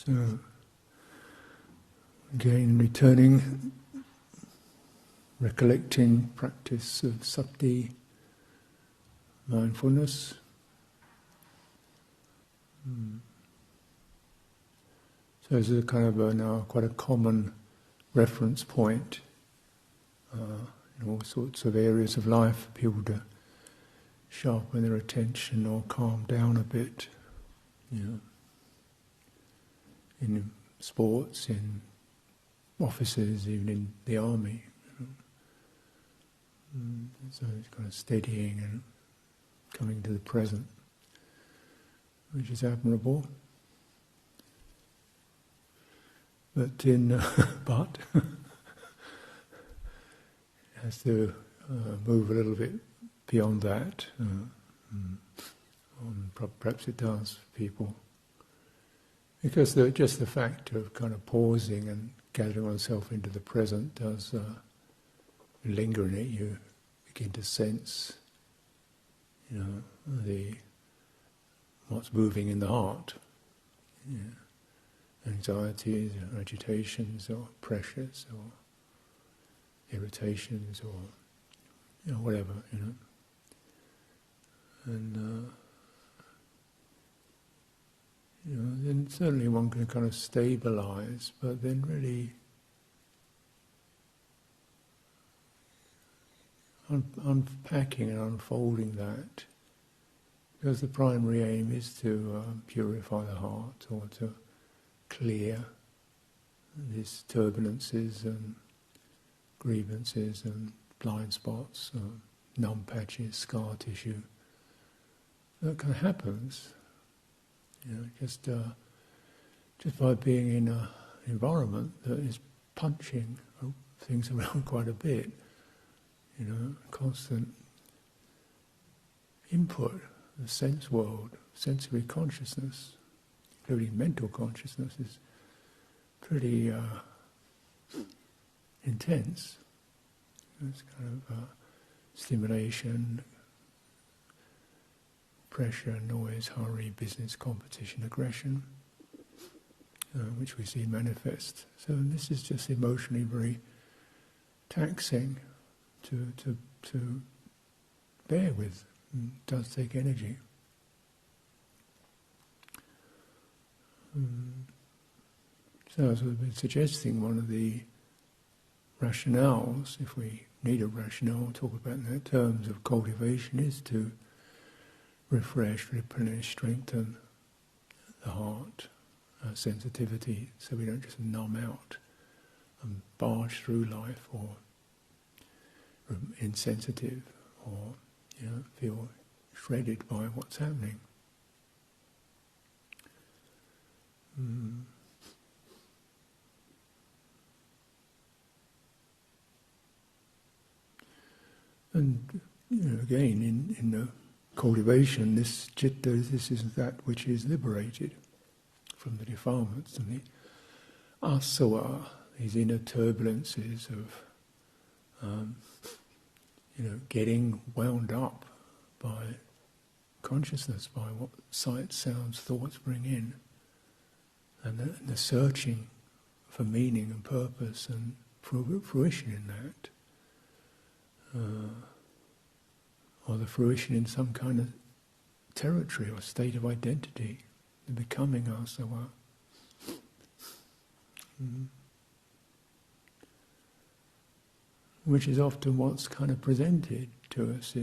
So, again, returning, recollecting practice of sati, mindfulness. So this is a kind of now quite a common reference point in all sorts of areas of life for people to sharpen their attention or calm down a bit. In sports, in offices, even in the army. So it's kind of steadying and coming to the present, which is admirable. But it has to move a little bit beyond that. Perhaps it does for people. Because just the fact of kind of pausing and gathering oneself into the present does linger in it. You begin to sense, what's moving in the heart. Anxieties or agitations or pressures or irritations or whatever, And then certainly one can kind of stabilize, but then really unpacking and unfolding that, because the primary aim is to purify the heart, or to clear these turbulences and grievances and blind spots, numb patches, scar tissue. That kind of happens. Just by being in an environment that is punching things around quite a bit, constant input, the sense world, sensory consciousness, including mental consciousness, is pretty intense. It's kind of stimulation, pressure, noise, hurry, business, competition, aggression, which we see manifest. So this is just emotionally very taxing to bear with. It does take energy. So as we've been suggesting, one of the rationales, if we need a rationale, talk about in terms of cultivation, is to refresh, replenish, strengthen the heart, sensitivity, so we don't just numb out and barge through life, or insensitive, or feel shredded by what's happening. And again, in the cultivation, this citta, this is that which is liberated from the defilements and the asava, these inner turbulences of getting wound up by consciousness, by what sights, sounds, thoughts bring in, and the searching for meaning and purpose and fruition in that. Or the fruition in some kind of territory or state of identity, the becoming asava. Which is often what's kind of presented to us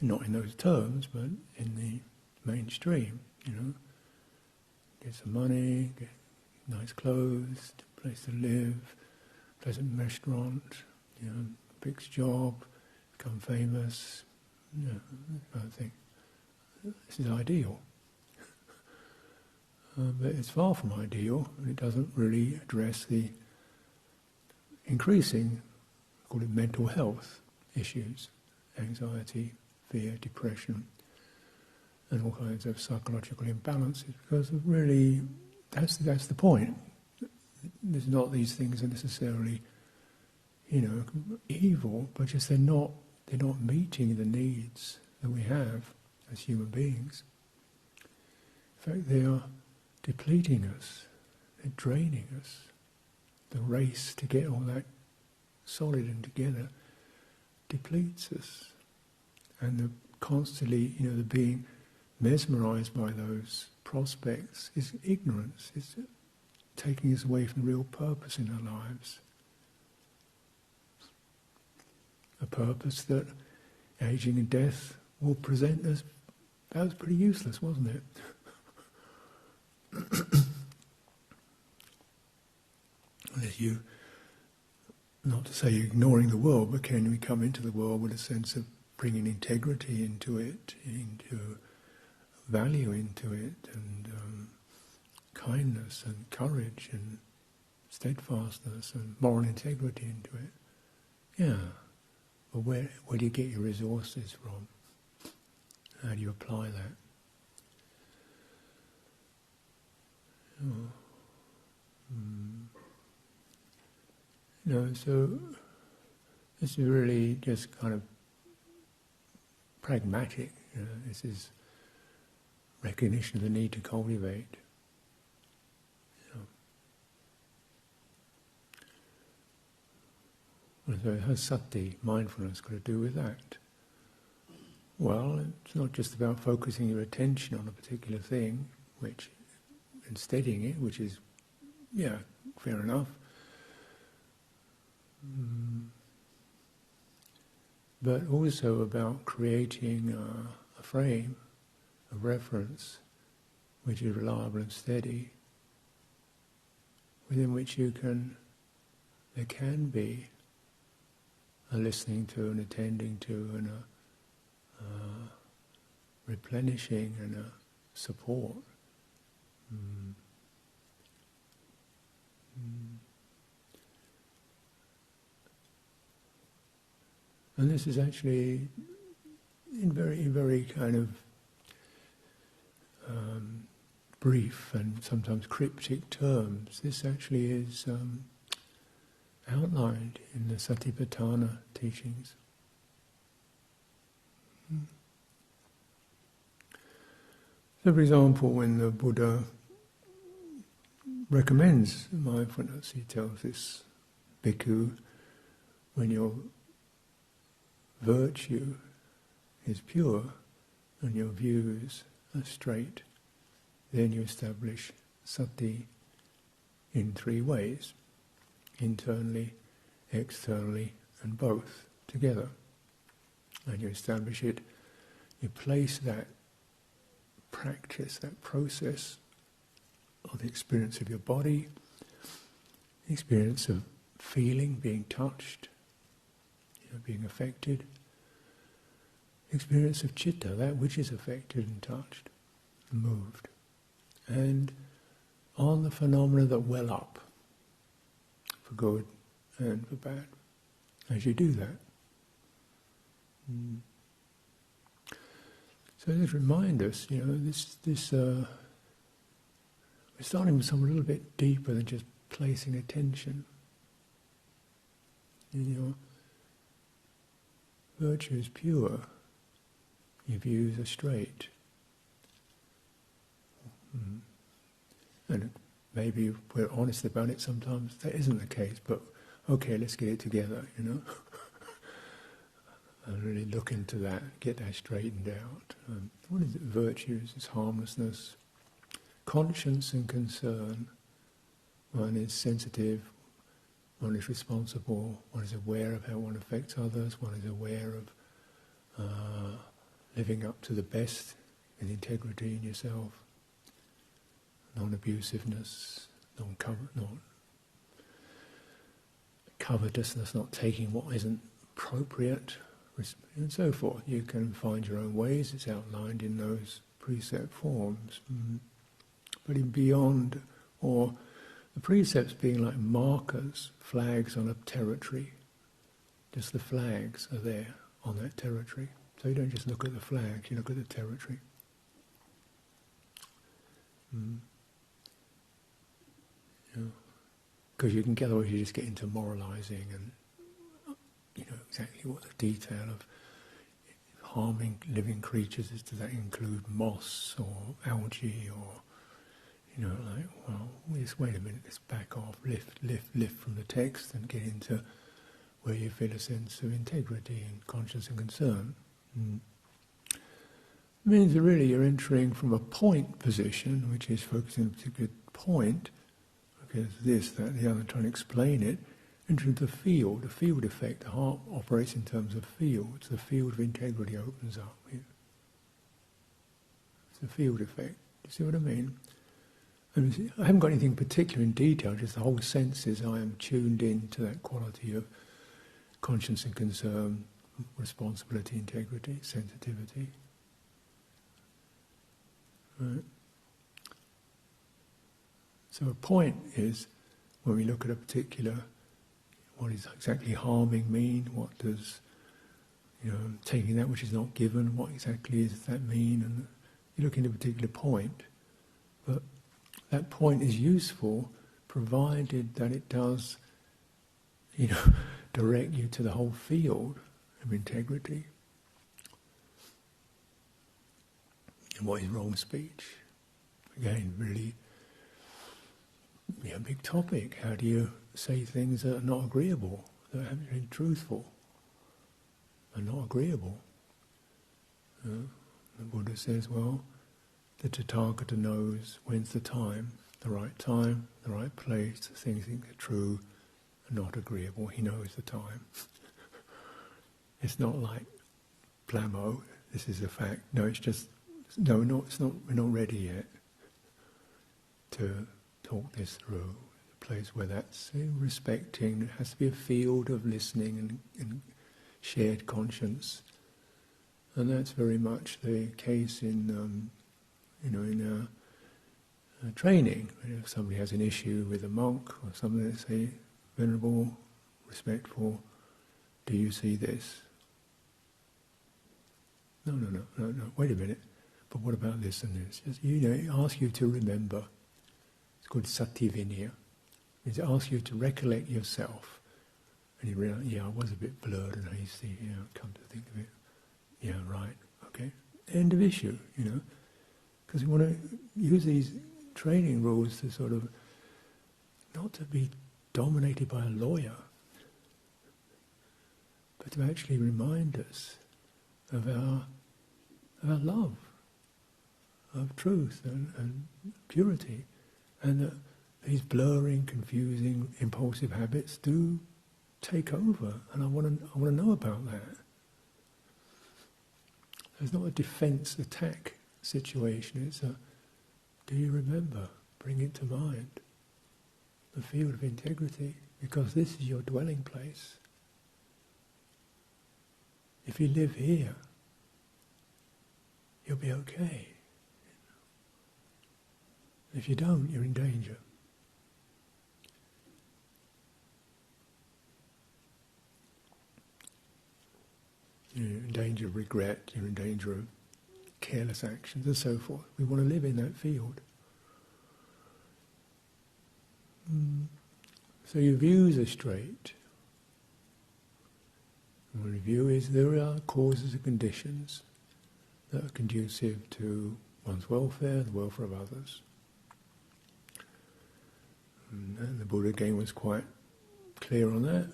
not in those terms, but in the mainstream, Get some money, get nice clothes, a place to live, pleasant restaurant, fixed job, become famous, I think this is ideal. But it's far from ideal, and it doesn't really address the increasing, call it mental health issues, anxiety, fear, depression, and all kinds of psychological imbalances, because really that's the point. There's not these things are necessarily evil, but just they're not meeting the needs that we have as human beings. In fact, they are depleting us, they're draining us. The race to get all that solid and together depletes us. And the constantly, the being mesmerized by those prospects is ignorance. It's taking us away from the real purpose in our lives. A purpose that aging and death will present as, that was pretty useless, wasn't it? Unless you, not to say you're ignoring the world, but can we come into the world with a sense of bringing integrity into it, into value into it, and kindness and courage and steadfastness and moral integrity into it. Yeah, but where do you get your resources from? How do you apply that? So this is really just kind of pragmatic. This is recognition of the need to cultivate. So it has sati, mindfulness, got to do with that? Well, it's not just about focusing your attention on a particular thing, and steadying it, which is, fair enough. But also about creating a frame, a reference, which is reliable and steady, within which there can be a listening to and attending to and a replenishing and a support. And this is actually in very kind of brief and sometimes cryptic terms. This actually is outlined in the Satipatthana teachings. So, for example, when the Buddha recommends mindfulness, he tells this bhikkhu, when your virtue is pure and your views are straight, then you establish sati in 3 ways: internally, externally, and both together. And you establish it, you place that practice, that process of the experience of your body, the experience of feeling, being touched, being affected, the experience of citta, that which is affected and touched, and moved, and on the phenomena that well up, for good and for bad, as you do that. So this reminds us, we're starting with something a little bit deeper than just placing attention. Your virtue is pure, your views are straight. And maybe if we're honest about it, sometimes that isn't the case, but okay, let's get it together, and really look into that, get that straightened out. What is it? Virtues is harmlessness, conscience and concern. One is sensitive, one is responsible, one is aware of how one affects others, one is aware of living up to the best with integrity in yourself. Non-abusiveness, covetousness, not taking what isn't appropriate, and so forth. You can find your own ways, it's outlined in those precept forms. But in beyond, or the precepts being like markers, flags on a territory, just the flags are there on that territory. So you don't just look at the flags, you look at the territory. Because you can get, otherwise you just get into moralising and exactly what the detail of harming living creatures is. Does that include moss or algae or practice, wait a minute, let's back off, lift from the text and get into where you feel a sense of integrity and conscience and concern. It means that really you're entering from a point position, which is focusing on a particular point, because this, that, the other, trying to explain it, into the field, a field effect. The heart operates in terms of fields. The field of integrity opens up. It's a field effect. Do you see what I mean? I haven't got anything particular in detail, just the whole sense is I am tuned in to that quality of conscience and concern, responsibility, integrity, sensitivity. Right. So a point is, when we look at a particular, what is exactly harming mean? What does, taking that which is not given, what exactly does that mean? And you look into a particular point, but that point is useful provided that it does, direct you to the whole field of integrity. And what is wrong speech? Again, really, a big topic. How do you say things that are not agreeable, that are actually truthful, and not agreeable? The Buddha says, well, the Tathagata knows when's the right place, the things that are true and not agreeable. He knows the time. It's not like blammo, this is a fact. No, it's just, no, it's not, we're not ready yet to talk this through. A place where that's respecting, it has to be a field of listening and shared conscience. And that's very much the case in our training. If somebody has an issue with a monk or something, they say, venerable, respectful, do you see this? No, wait a minute, but what about this and this? Just, it asks you to remember. It's called Cittaviveka. It means it asks you to recollect yourself. And you realize, I was a bit blurred and hasty, come to think of it. Yeah, right, okay. End of issue, Because we want to use these training rules to sort of, not to be dominated by a lawyer, but to actually remind us of our love, of truth and purity, and that these blurring, confusing, impulsive habits do take over, and I want to know about that. It's not a defense attack situation, it's a, do you remember? Bring it to mind. The field of integrity, because this is your dwelling place. If you live here, you'll be okay. If you don't, you're in danger. You're in danger of regret, you're in danger of careless actions and so forth. We want to live in that field. So your views are straight. And the view is there are causes and conditions that are conducive to one's welfare, the welfare of others. And the Buddha again was quite clear on that.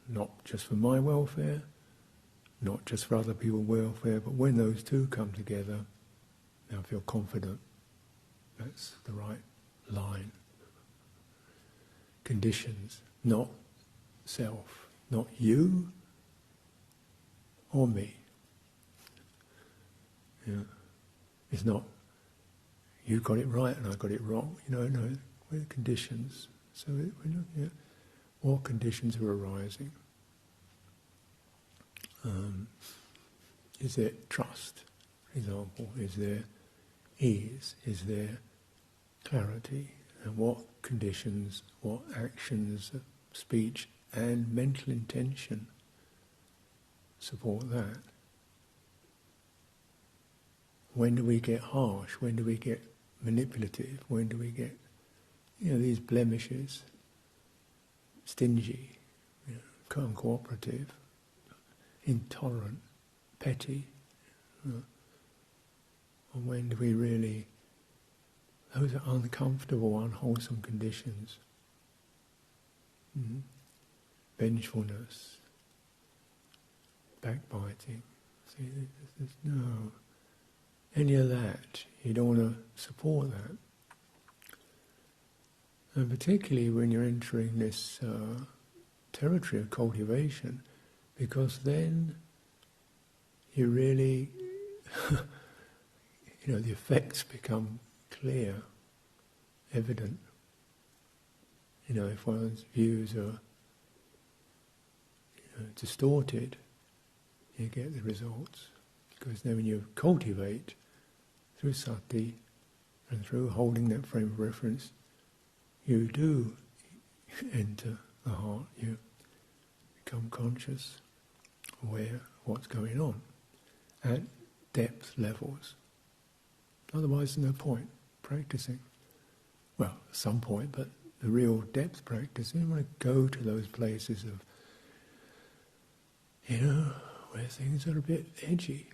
Not just for my welfare, not just for other people's welfare, but when those two come together, I feel confident that's the right line. Conditions, not self, not you or me. It's not you got it right and I got it wrong. No, we're conditions. So we're looking at what conditions are arising. Is there trust, for example? Is there ease? Is there clarity? And what conditions, what actions of speech and mental intention support that? When do we get harsh? When do we get manipulative? When do we get, these blemishes? Stingy, uncooperative, intolerant, petty. And when do we really those are uncomfortable, unwholesome conditions. Vengefulness, backbiting. See, there's no any of that. You don't want to support that. And particularly when you're entering this territory of cultivation, because then you really, the effects become clear, evident. If one's views are distorted, you get the results. Because then when you cultivate through sati and through holding that frame of reference, you do enter the heart, you become conscious, aware of what's going on at depth levels. Otherwise there's no point practicing. Well, at some point, but the real depth practice, you want to go to those places of, where things are a bit edgy.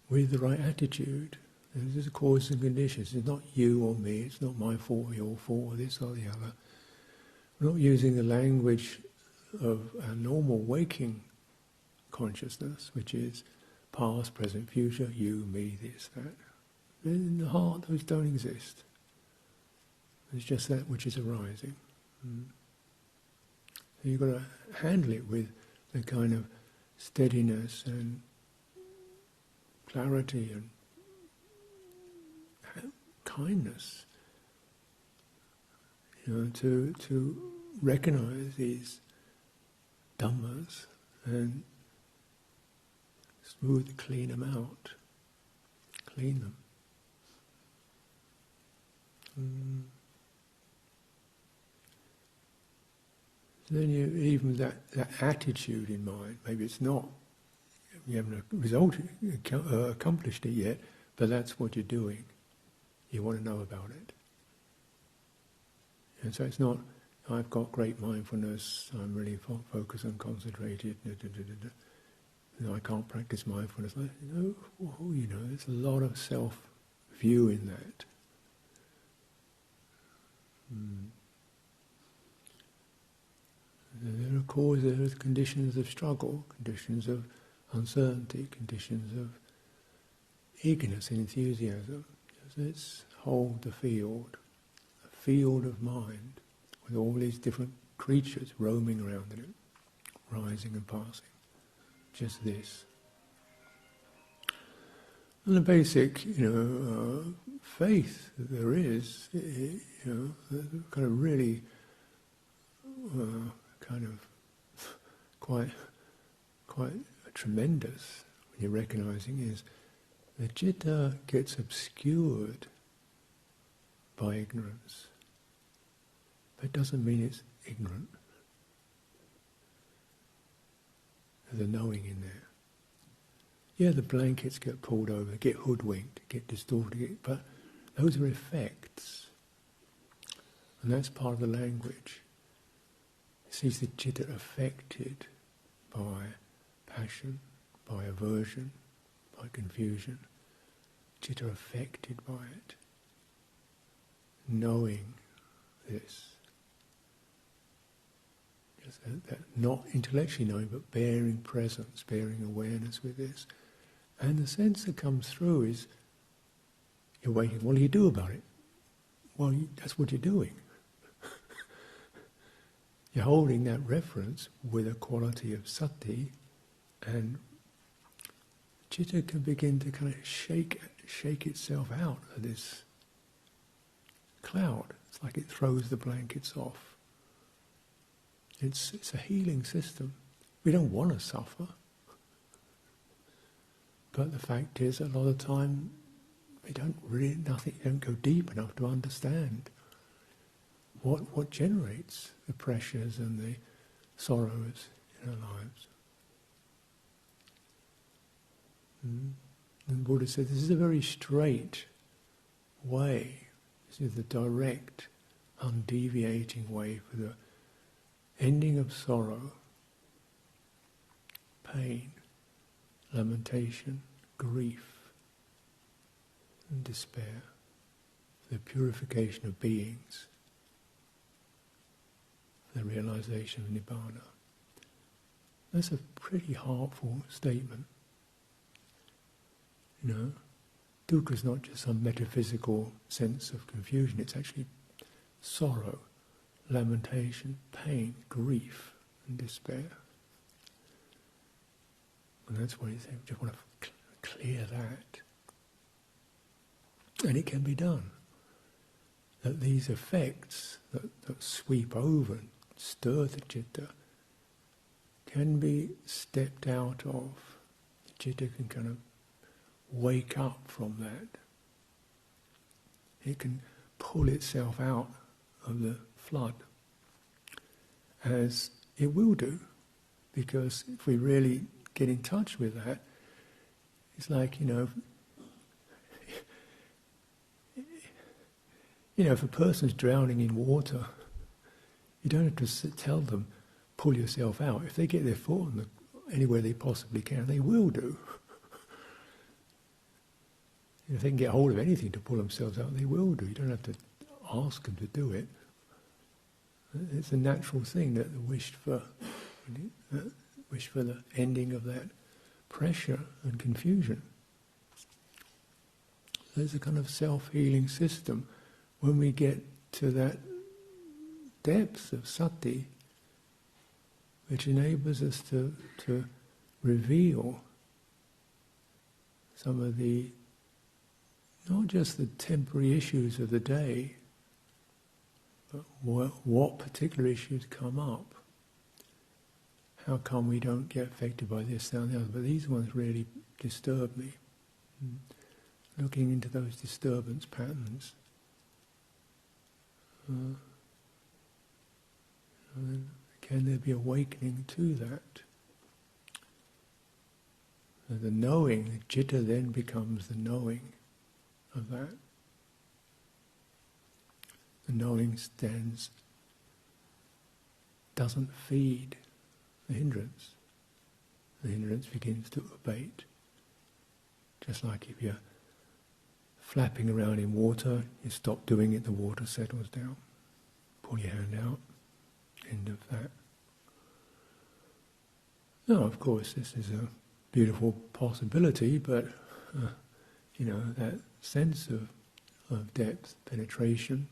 With the right attitude. This is causes and conditions. It's not you or me, it's not my fault or your fault or this or the other. We're not using the language of our normal waking consciousness, which is past, present, future, you, me, this, that. In the heart, those don't exist. It's just that which is arising. So you've got to handle it with the kind of steadiness and clarity and kindness, to recognize these dhammas and smooth, clean them out, clean them. Then even that attitude in mind, maybe it's not, you haven't accomplished it yet, but that's what you're doing. You want to know about it. And so it's not, I've got great mindfulness, I'm really focused and concentrated, I can't practice mindfulness. There's a lot of self-view in that. There are causes, there are conditions of struggle, conditions of uncertainty, conditions of eagerness and enthusiasm. Let's hold the field, a field of mind, with all these different creatures roaming around in it, rising and passing. Just this. And the basic, faith that there is, kind of really, quite tremendous when you're recognizing is the citta gets obscured by ignorance. But it doesn't mean it's ignorant. There's a knowing in there. Yeah, the blankets get pulled over, get hoodwinked, get distorted, but those are effects. And that's part of the language. It sees the citta affected by passion, by aversion, by confusion. Citta affected by it. Knowing this. Just that not intellectually knowing, but bearing presence, bearing awareness with this. And the sense that comes through is, you're waiting, what do you do about it? Well, that's what you're doing. You're holding that reference with a quality of sati, and citta can begin to kind of shake itself out of this cloud. It's like it throws the blankets off. It's a healing system. We don't want to suffer. But the fact is, a lot of the time, we don't go deep enough to understand what generates the pressures and the sorrows in our lives. And Buddha said, this is a very straight way. This is the direct, undeviating way for the ending of sorrow, pain, lamentation, grief and despair, the purification of beings, the realization of Nibbana. That's a pretty heartful statement. You know, dukkha is not just some metaphysical sense of confusion, it's actually sorrow, lamentation, pain, grief and despair. And that's what he's saying, we just want to clear that. And it can be done. That these effects that sweep over and stir the citta can be stepped out of. The citta can kind of wake up from that. It can pull itself out of the flood, as it will do, because if we really get in touch with that, it's like, if a person's drowning in water, you don't have to tell them, pull yourself out. If they get their foot on anywhere they possibly can, they will do. If they can get hold of anything to pull themselves out, they will do. You don't have to ask them to do it. It's a natural thing that the wish for the ending of that pressure and confusion. There's a kind of self-healing system. When we get to that depth of sati, which enables us to reveal some of the, not just the temporary issues of the day, but what particular issues come up. How come we don't get affected by this, that and the other? But these ones really disturb me. Looking into those disturbance patterns. Can there be awakening to that? And the knowing, the citta then becomes the knowing of that. The knowing doesn't feed the hindrance. The hindrance begins to abate. Just like if you're flapping around in water, you stop doing it, the water settles down. Pull your hand out, end of that. Now, of course, this is a beautiful possibility, but that sense of depth, penetration,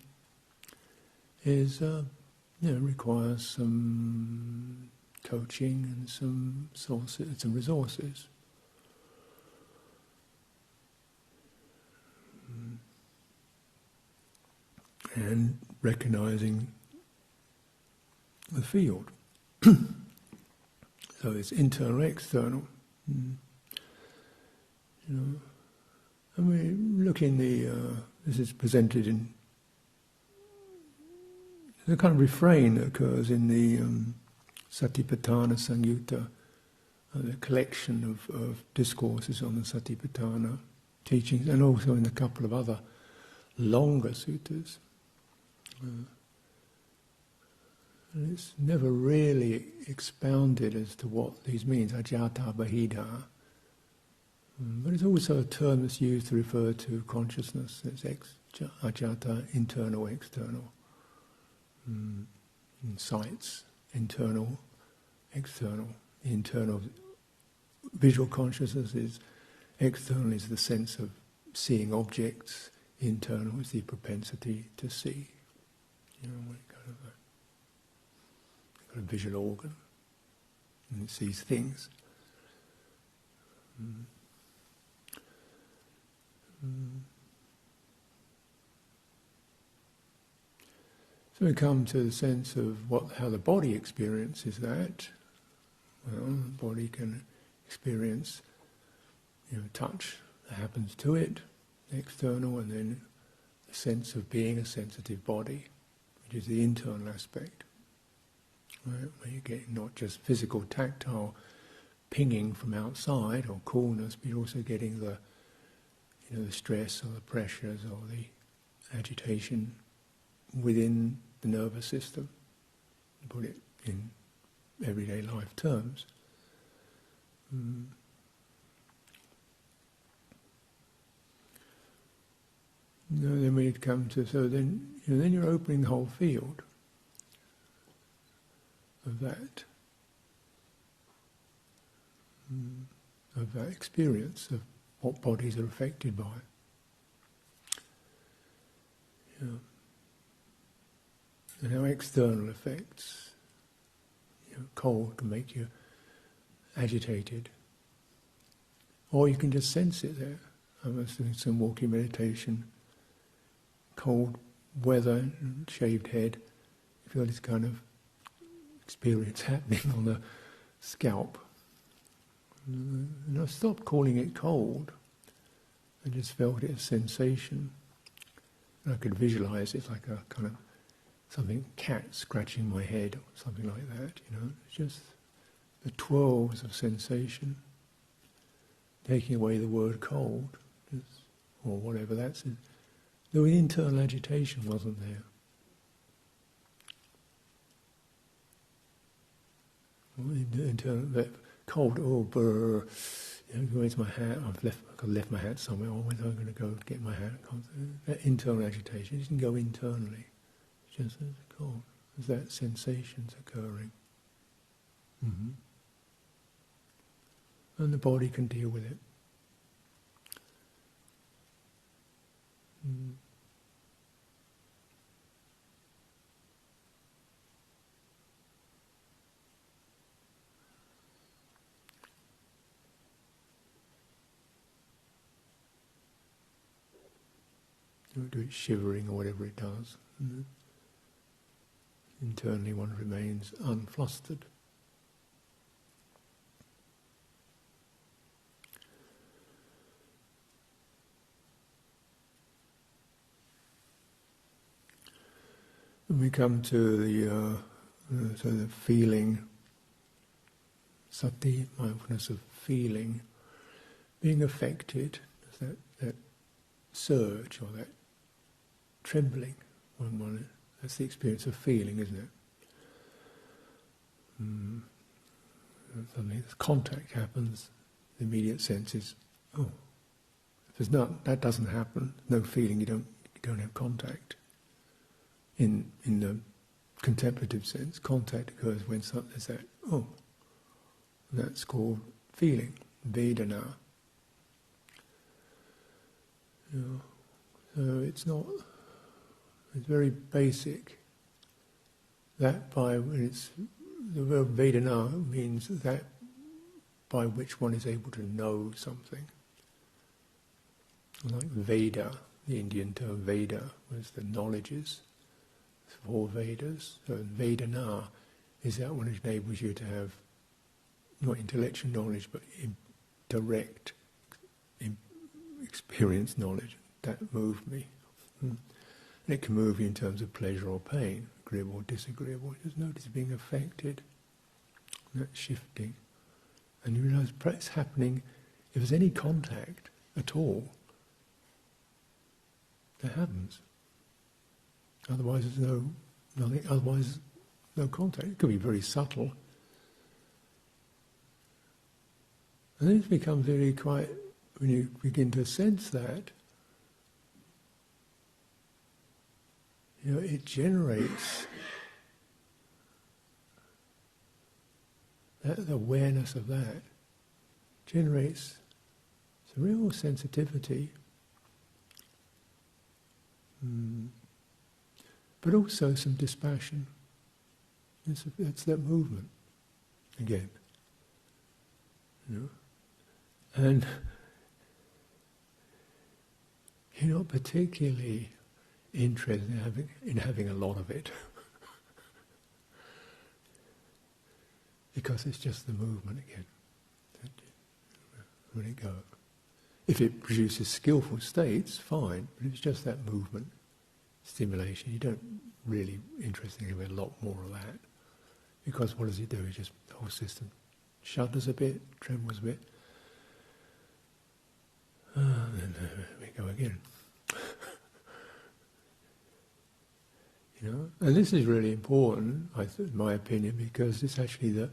is requires some coaching and some sources, some resources. And recognizing the field. So it's internal, external. And we look in this is presented in the kind of refrain that occurs in the Satipatthana Samyutta, the collection of discourses on the Satipatthana teachings, and also in a couple of other longer suttas. And it's never really expounded as to what these means, ajata bahida. But it's also a term that's used to refer to consciousness. It's ajata, internal, external. Insights, internal, external. The internal visual consciousness is, external is the sense of seeing objects, internal is the propensity to see. A visual organ, and it sees things. So we come to the sense of how the body experiences that. Well, the body can experience, touch that happens to it, external, and then the sense of being a sensitive body, which is the internal aspect. Right, where you get not just physical, tactile pinging from outside or coolness, but you're also getting the stress or the pressures or the agitation within the nervous system. To put it in everyday life terms. we'd come to, so then, then you're opening the whole field of that experience of what bodies are affected by. And how external effects, cold can make you agitated. Or you can just sense it there. I was doing some walking meditation, cold weather, shaved head. You feel this kind of experience happening on the scalp. And I stopped calling it cold. I just felt it as sensation. And I could visualize it like a kind of something, cat scratching my head or something like that, It's just the twirls of sensation, taking away the word cold, or whatever that's. The internal agitation wasn't there. That cold, brr, where's my hat? I've left my hat somewhere. Or where's I going to go get my hat? That internal agitation, it can go internally. Just as cold, as that sensation's occurring. Mm-hmm. And the body can deal with it. Don't do it shivering or whatever it does. Mm-hmm. Internally one remains unflustered. And we come to the feeling, sati, mindfulness of feeling, being affected, that surge or that trembling when one. That's the experience of feeling, isn't it? Suddenly contact happens, the immediate sense is, if there's that doesn't happen, no feeling, you don't have contact. In the contemplative sense, contact occurs when there's that, that's called feeling, Vedana. So it's very basic. That the word Vedana means that by which one is able to know something. Like Veda, the Indian term Veda was the knowledges, 4 Vedas. So Vedana is that one which enables you to have not intellectual knowledge but direct experience knowledge. That moved me. And it can move you in terms of pleasure or pain, agreeable or disagreeable. Just notice being affected, that shifting. And you realise it's happening, if there's any contact at all, that happens. Otherwise there's nothing, otherwise no contact. It could be very subtle. And then it becomes really quite, when you begin to sense that, it generates that awareness of that, generates some real sensitivity, but also some dispassion. It's that movement again, and you're not particularly interested in having a lot of it, because it's just the movement again. Let it go. If it produces skillful states, fine, but it's just that movement, stimulation. You don't really interested in a lot more of that, because what does it do? It just, the whole system shudders a bit, trembles a bit. Then we go again. And this is really important, in my opinion, because it's actually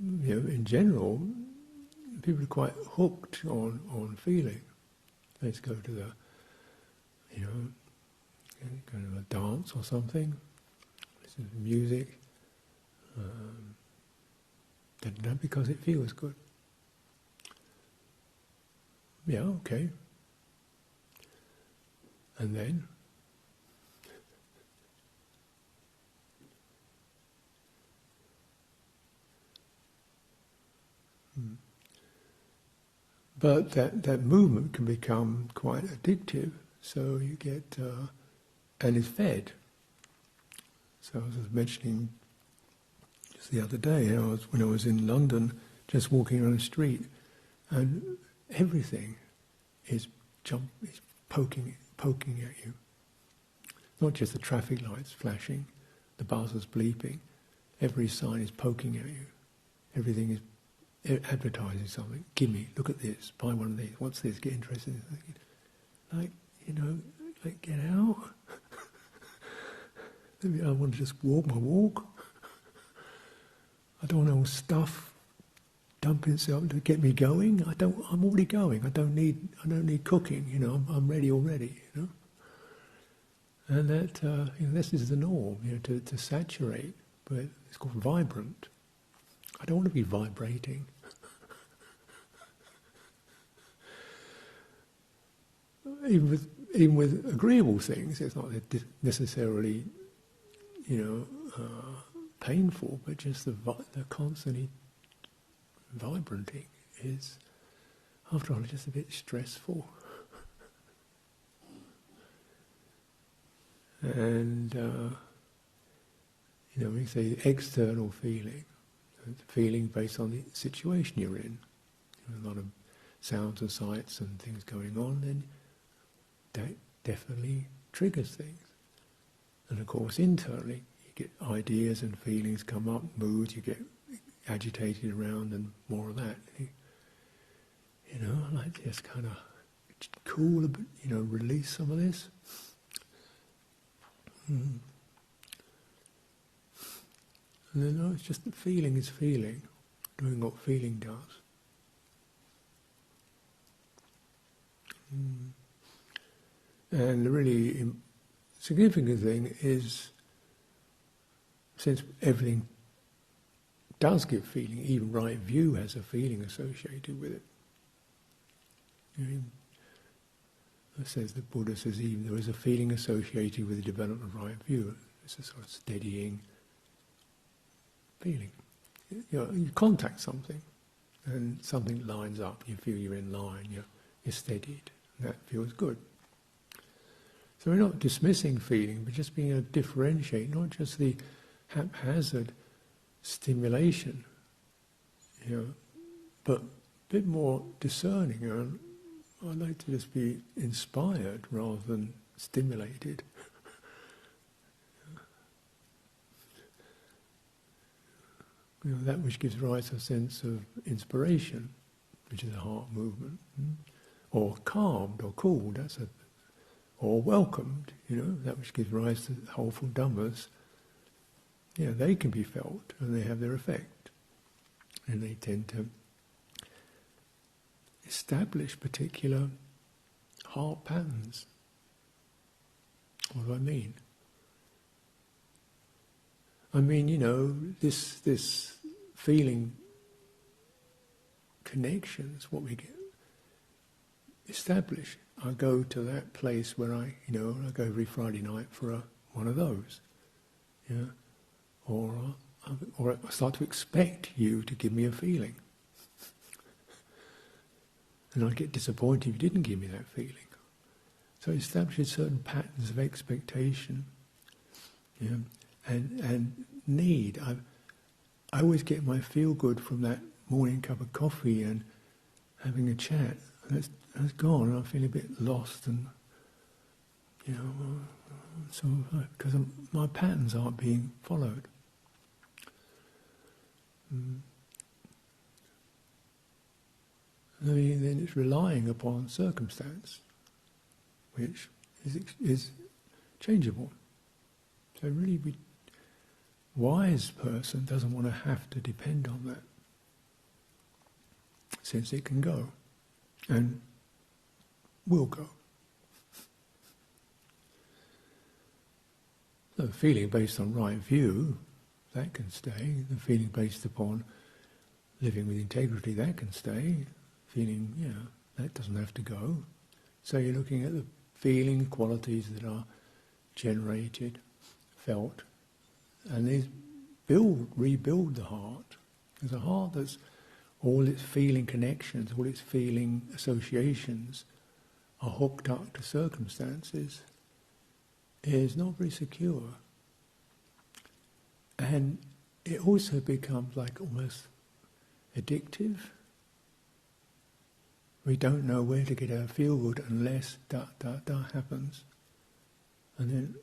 in general, people are quite hooked on feeling. Let's go to kind of a dance or something, listen to music, because it feels good. Yeah, okay. And then? But that movement can become quite addictive, so you get, and is fed. So I was mentioning just the other day, when I was in London, just walking around the street, and everything is poking at you. Not just the traffic lights flashing, the buzzers bleeping, every sign is poking at you. Everything is advertising something. Give me, look at this, buy one of these, what's this, get interested in this. Like get out. I want to just walk my walk. I don't want all stuff dumping itself to get me going. I'm already going. I don't need cooking, I'm ready already, And that this is the norm, to saturate, but it's called vibrant. I don't want to be vibrating. Even with agreeable things, it's not necessarily, painful, but just the constantly vibranting is, after all, just a bit stressful. And we say external feeling. Feeling based on the situation you're in. A lot of sounds and sights and things going on, then that definitely triggers things. And of course, internally, you get ideas and feelings come up, moods, you get agitated around, and more of that. Like just kind of cool a bit, release some of this. And then, it's just that feeling is feeling, doing what feeling does. And the really significant thing is, since everything does give feeling, even right view has a feeling associated with it. It says, the Buddha says, even there is a feeling associated with the development of right view. It's a sort of steadying feeling. You contact something, and something lines up. You feel you're in line. You're steadied. And that feels good. So we're not dismissing feeling, but just being able to differentiate, not just the haphazard stimulation, but a bit more discerning. And I'd like to just be inspired rather than stimulated. That which gives rise to a sense of inspiration, which is a heart movement, or calmed or cooled, or welcomed, that which gives rise to wholeful dhammas. They can be felt and they have their effect, and they tend to establish particular heart patterns. What do I mean? I mean, this feeling connection is what we get established. I go to that place where I go every Friday night for one of those, or I start to expect you to give me a feeling, and I get disappointed if you didn't give me that feeling. So it establishes certain patterns of expectation, and need. I always get my feel good from that morning cup of coffee and having a chat. And that's gone, and I feel a bit lost, and because my patterns aren't being followed. I mean, then it's relying upon circumstance, which is changeable. So really, wise person doesn't want to have to depend on that, since it can go, and will go. The feeling based on right view, that can stay. The feeling based upon living with integrity, that can stay. Feeling, that doesn't have to go. So you're looking at the feeling qualities that are generated, felt, and these rebuild the heart. There's a heart that's all its feeling connections, all its feeling associations are hooked up to circumstances, is not very secure. And it also becomes like almost addictive. We don't know where to get our feel good unless that happens. And then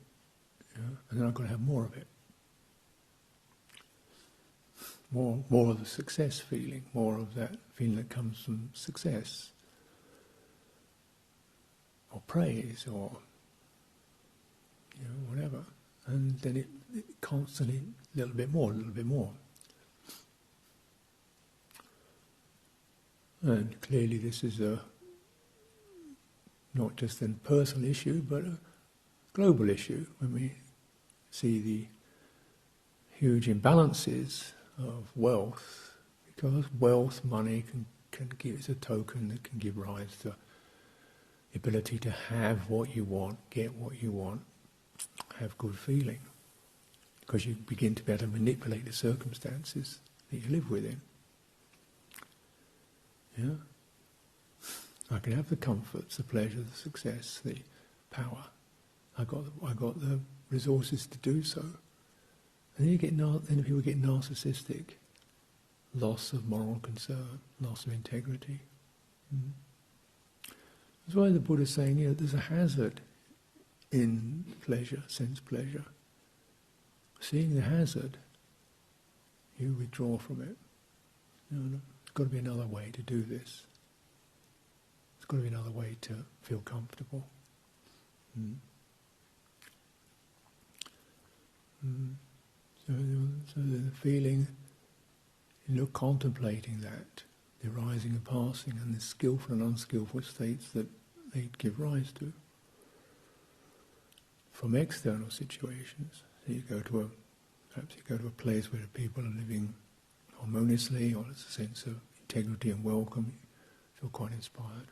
I've got to have more of it. More of the success feeling, more of that feeling that comes from success, or praise, or whatever. And then it constantly, a little bit more. And clearly this is not just a personal issue, but a global issue, when we see the huge imbalances of wealth, because wealth, money can give, it's a token that can give rise to the ability to have what you want, get what you want, have good feeling, because you begin to be able to manipulate the circumstances that you live within. Yeah, I can have the comforts, the pleasure, the success, the power. I got the resources to do so. And then people get narcissistic, loss of moral concern, loss of integrity. That's why the Buddha is saying, there's a hazard in pleasure, sense pleasure. Seeing the hazard, you withdraw from it. There's got to be another way to do this. There's got to be another way to feel comfortable. So the feeling, contemplating that, the arising and passing, and the skillful and unskillful states that they give rise to. From external situations, so perhaps you go to a place where people are living harmoniously, or there's a sense of integrity and welcome, you feel quite inspired.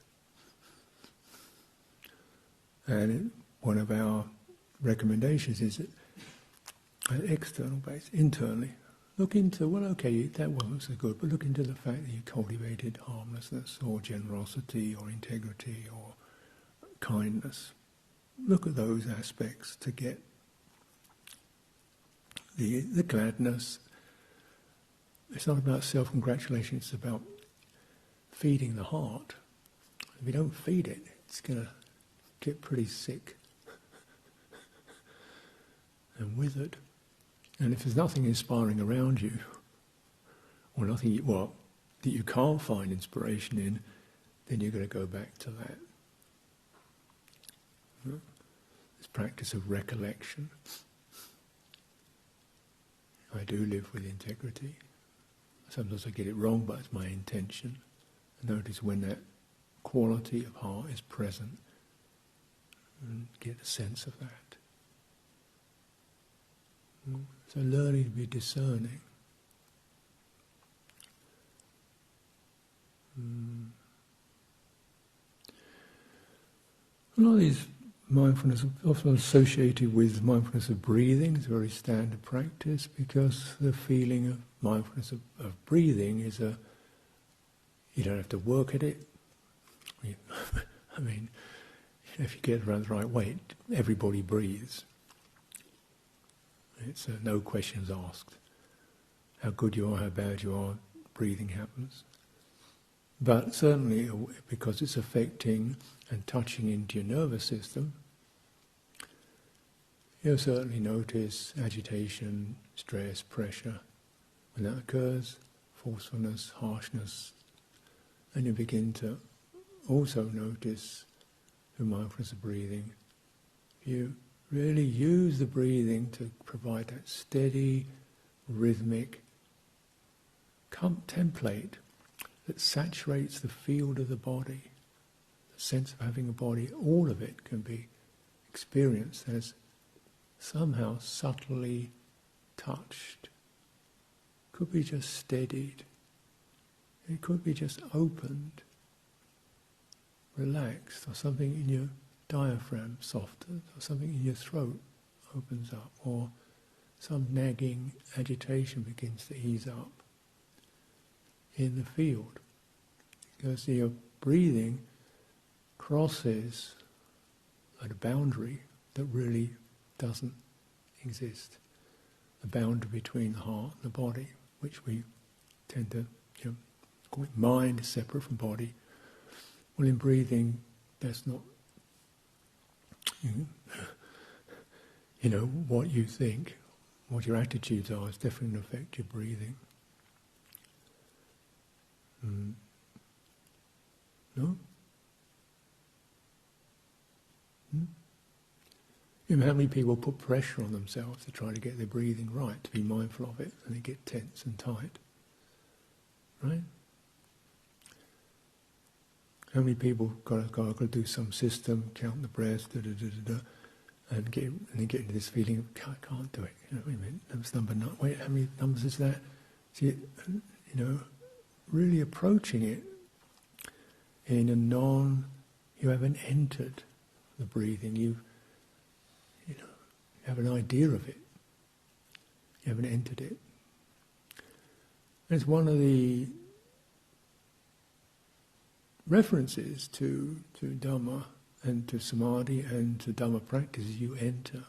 And one of our recommendations is that an external base, internally, look into, that wasn't so good, but look into the fact that you cultivated harmlessness, or generosity, or integrity, or kindness. Look at those aspects to get the gladness. It's not about self-congratulation, it's about feeding the heart. If you don't feed it, it's going to get pretty sick and withered. And if there's nothing inspiring around you, or nothing that you can't find inspiration in, then you're going to go back to that. This practice of recollection. I do live with integrity. Sometimes I get it wrong, but it's my intention. And notice when that quality of heart is present, and get a sense of that. So learning to be discerning. A lot of these mindfulness are often associated with mindfulness of breathing. It's a very standard practice, because the feeling of mindfulness of breathing is you don't have to work at it. I mean, if you get around the right way, everybody breathes. It's no questions asked. How good you are, how bad you are, breathing happens. But certainly, because it's affecting and touching into your nervous system, you'll certainly notice agitation, stress, pressure. When that occurs, forcefulness, harshness, and you begin to also notice through mindfulness of breathing, you really use the breathing to provide that steady, rhythmic template that saturates the field of the body. The sense of having a body, all of it can be experienced as somehow subtly touched. Could be just steadied. It could be just opened, relaxed, or something in your diaphragm softened, or something in your throat opens up, or some nagging agitation begins to ease up in the field. Because your breathing crosses a boundary that really doesn't exist. The boundary between the heart and the body, which we tend to call it mind is separate from body. Well, in breathing, that's not, what you think, what your attitudes are, is definitely going to affect your breathing. No? You know how many people put pressure on themselves to try to get their breathing right, to be mindful of it, and they get tense and tight. Right? How many people got to do some system, count the breaths, and then get into this feeling of can't do it. Wait a minute, that's number 9. Wait, how many numbers is that? See, really approaching it in a you haven't entered the breathing. You have an idea of it. You haven't entered it. It's one of the references to Dhamma and to Samadhi and to Dhamma practices you enter.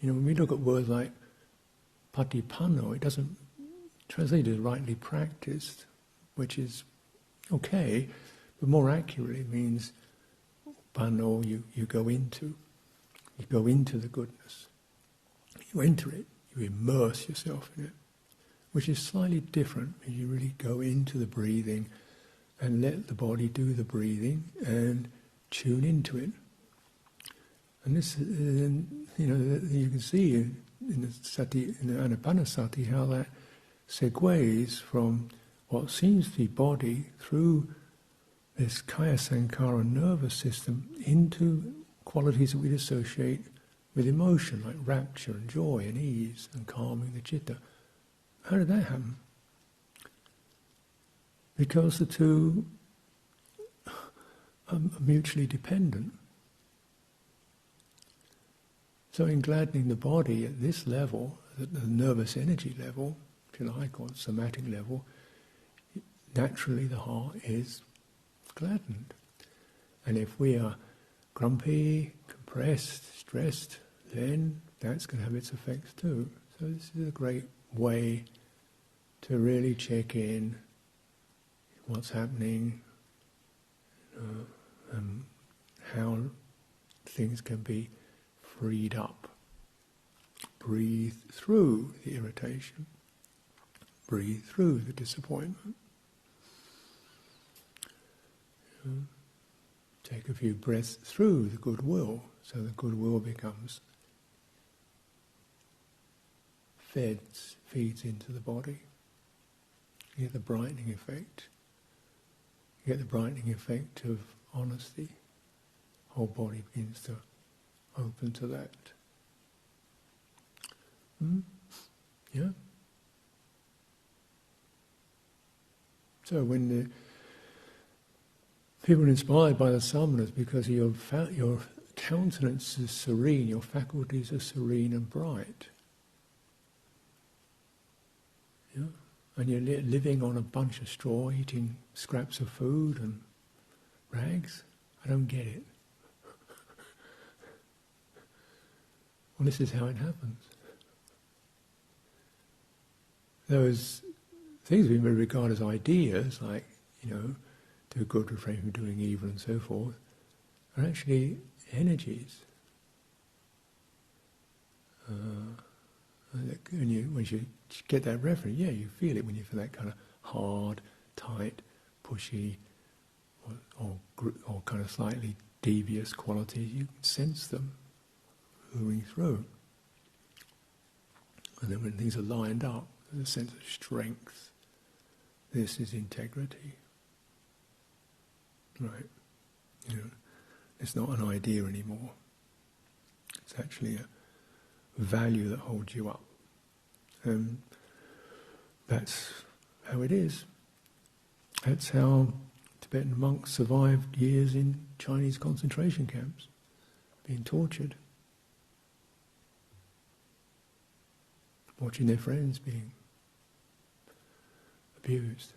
When we look at words like patipanno, it doesn't translate as rightly practiced, which is okay, but more accurately it means panno, you go into. You go into the goodness. You enter it, you immerse yourself in it, which is slightly different. You really go into the breathing and let the body do the breathing and tune into it. And this, you can see in the Anapanasati how that segues from what seems to be body through this kaya sankara nervous system into qualities that we'd associate with emotion, like rapture and joy and ease and calming the citta. How did that happen? Because the two are mutually dependent. So in gladdening the body at this level, at the nervous energy level, if you like, or somatic level, naturally the heart is gladdened. And if we are grumpy, compressed, stressed, then that's going to have its effects too. So this is a great way to really check in what's happening, and how things can be freed up. Breathe through the irritation. Breathe through the disappointment. Take a few breaths through the goodwill, so the goodwill becomes feeds into the body. You get the brightening effect. You get the brightening effect of honesty. Whole body begins to open to that. Yeah? So when the people are inspired by the samanas, because your countenance is serene, your faculties are serene and bright. Yeah? And you're living on a bunch of straw, eating scraps of food and rags. I don't get it. Well, this is how it happens. Those things we may regard as ideas, like, do good, refrain from doing evil and so forth, are actually energies. Once you get that reference, you feel it when you feel that kind of hard, tight, pushy, or kind of slightly devious qualities. You can sense them moving through. And then when things are lined up, there's a sense of strength. This is integrity. Right? It's not an idea anymore. It's actually value that holds you up. And that's how it is. That's how Tibetan monks survived years in Chinese concentration camps, being tortured, watching their friends being abused.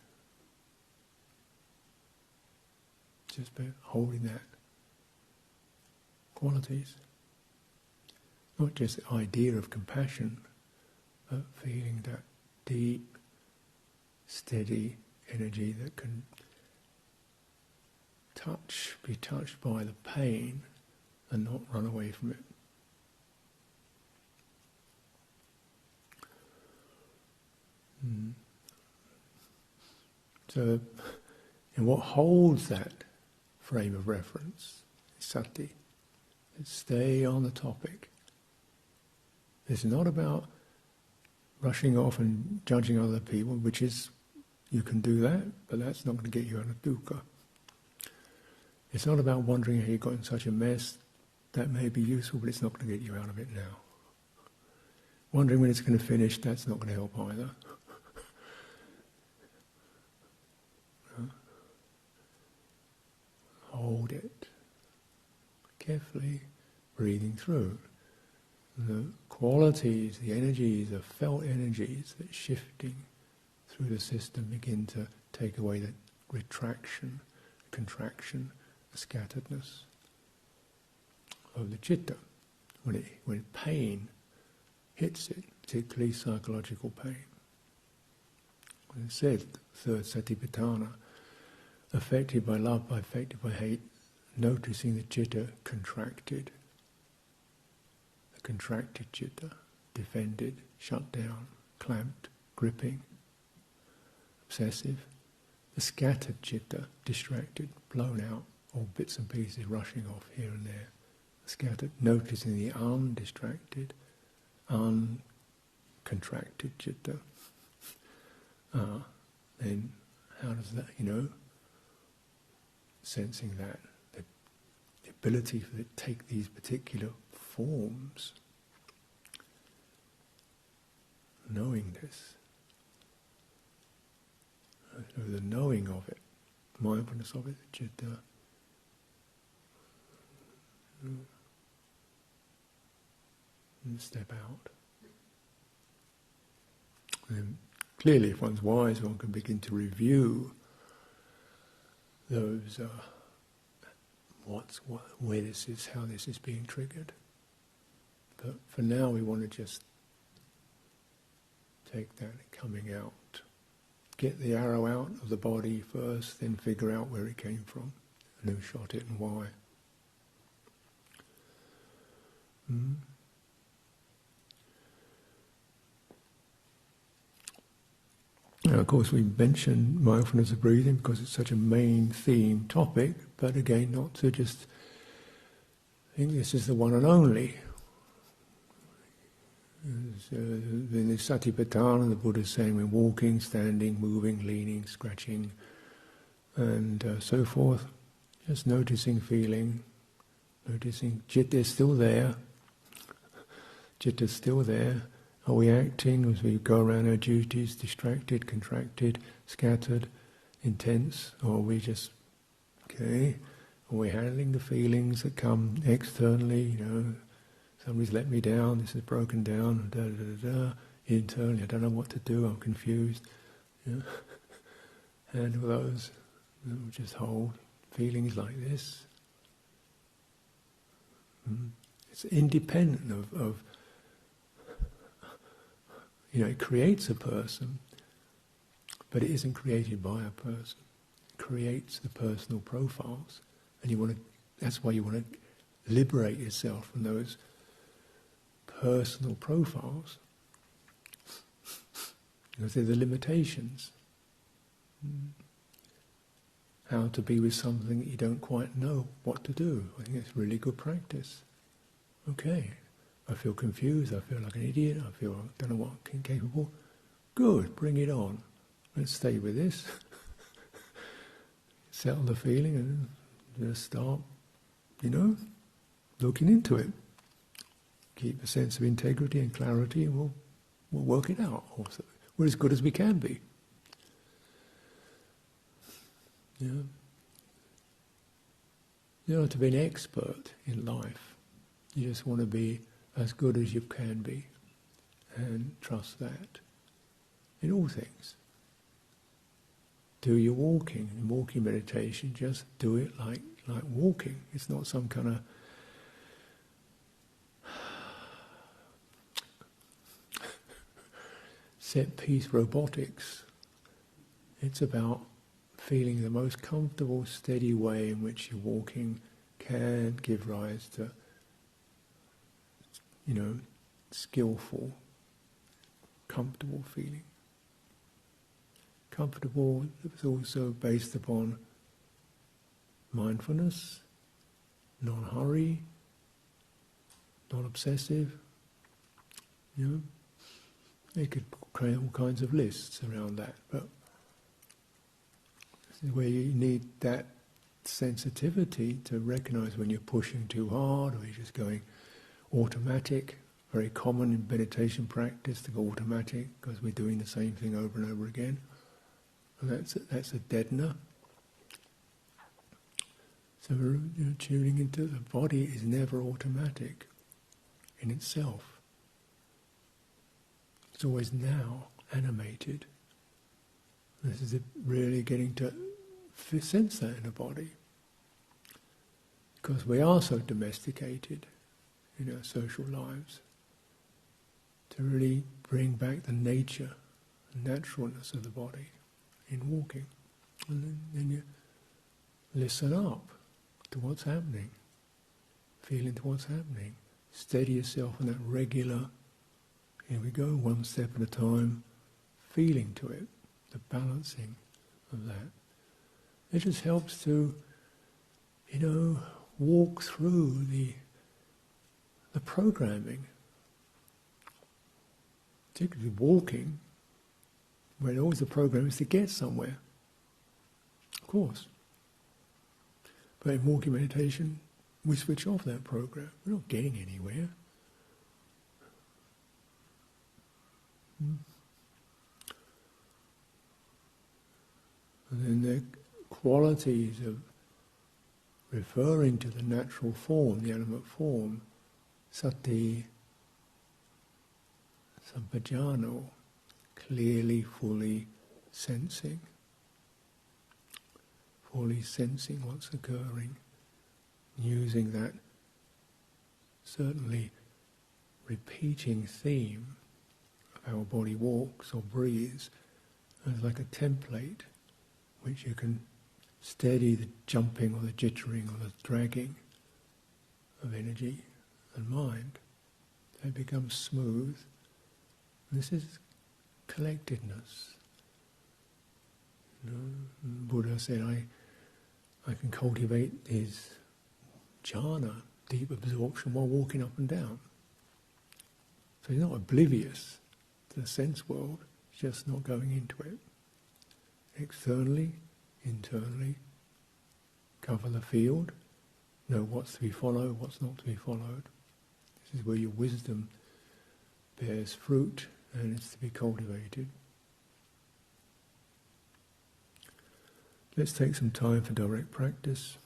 Just by holding that qualities. Not just the idea of compassion, but feeling that deep, steady energy that can be touched by the pain and not run away from it. So, and what holds that frame of reference is sati. Let's stay on the topic. It's not about rushing off and judging other people, which is, you can do that, but that's not going to get you out of dukkha. It's not about wondering how you got in such a mess. That may be useful, but it's not going to get you out of it now. Wondering when it's going to finish, that's not going to help either. Hold it carefully, breathing through. The qualities, the energies, the felt energies that shifting through the system begin to take away the retraction, contraction, the scatteredness of the citta. When pain hits it, particularly psychological pain. When it said, third satipatthana, affected by love, affected by hate, noticing the citta contracted. The contracted citta, defended, shut down, clamped, gripping, obsessive. The scattered citta, distracted, blown out, all bits and pieces rushing off here and there. Scattered, noticing the undistracted, uncontracted citta. Then how does that, sensing that, the ability for it to take these particular forms, knowing this, the knowing of it, mindfulness of it, citta, and step out. And clearly, if one's wise, one can begin to review those, where this is, how this is being triggered. But for now, we want to just take that coming out. Get the arrow out of the body first, then figure out where it came from, and who shot it and why. Now, of course, we mention mindfulness of breathing because it's such a main theme topic, but again, not to just think this is the one and only. In the Satipatthana, the Buddha is saying we're walking, standing, moving, leaning, scratching, and so forth. Just noticing, feeling, noticing. Citta is still there. Citta is still there. Are we acting as we go around our duties, distracted, contracted, scattered, intense, or are we just, are we handling the feelings that come externally, somebody's let me down, this is broken down, internally, I don't know what to do, I'm confused. Handle those, just hold feelings like this. It's independent of it creates a person, but it isn't created by a person. It creates the personal profiles, and that's why you want to liberate yourself from those personal profiles, because they're the limitations. How to be with something that you don't quite know what to do. I think it's really good practice. Okay. I feel confused, I feel like an idiot, I don't know what I'm capable. Good, bring it on. Let's stay with this. Settle the feeling and just start, looking into it. keep a sense of integrity and clarity, and we'll work it out. Also, we're as good as we can be. Yeah. You don't have to be an expert in life. You just want to be as good as you can be, and trust that in all things. Do your walking, in walking meditation, just do it like walking. It's not some kind of set-piece robotics. It's about feeling the most comfortable, steady way in which your walking can give rise to, skillful, comfortable feeling. Comfortable is also based upon mindfulness, non-hurry, non-obsessive. You could create all kinds of lists around that, but this is where you need that sensitivity to recognize when you're pushing too hard or you're just going automatic. Very common in meditation practice to go automatic because we're doing the same thing over and over again. And that's a deadener. So tuning into the body is never automatic in itself. It's always now animated. This is really getting to sense that in the body. Because we are so domesticated in our social lives, to really bring back the nature and naturalness of the body in walking. And then you listen up to what's happening, feel into what's happening, steady yourself in that regular, here we go, one step at a time, feeling to it, the balancing of that. It just helps to, walk through the programming, particularly walking, where always the program is to get somewhere, of course. But in walking meditation, we switch off that program. We're not getting anywhere. And then the qualities of referring to the natural form, the animate form, sati, sampajano, clearly, fully sensing what's occurring, using that certainly repeating theme of how a body walks or breathes as like a template which you can steady the jumping or the jittering or the dragging of energy and mind. It becomes smooth. This is collectedness. Buddha said, I can cultivate his jhana, deep absorption, while walking up and down. So he's not oblivious to the sense world, he's just not going into it. Externally, internally, cover the field, know what's to be followed, what's not to be followed. This is where your wisdom bears fruit and it's to be cultivated. Let's take some time for direct practice.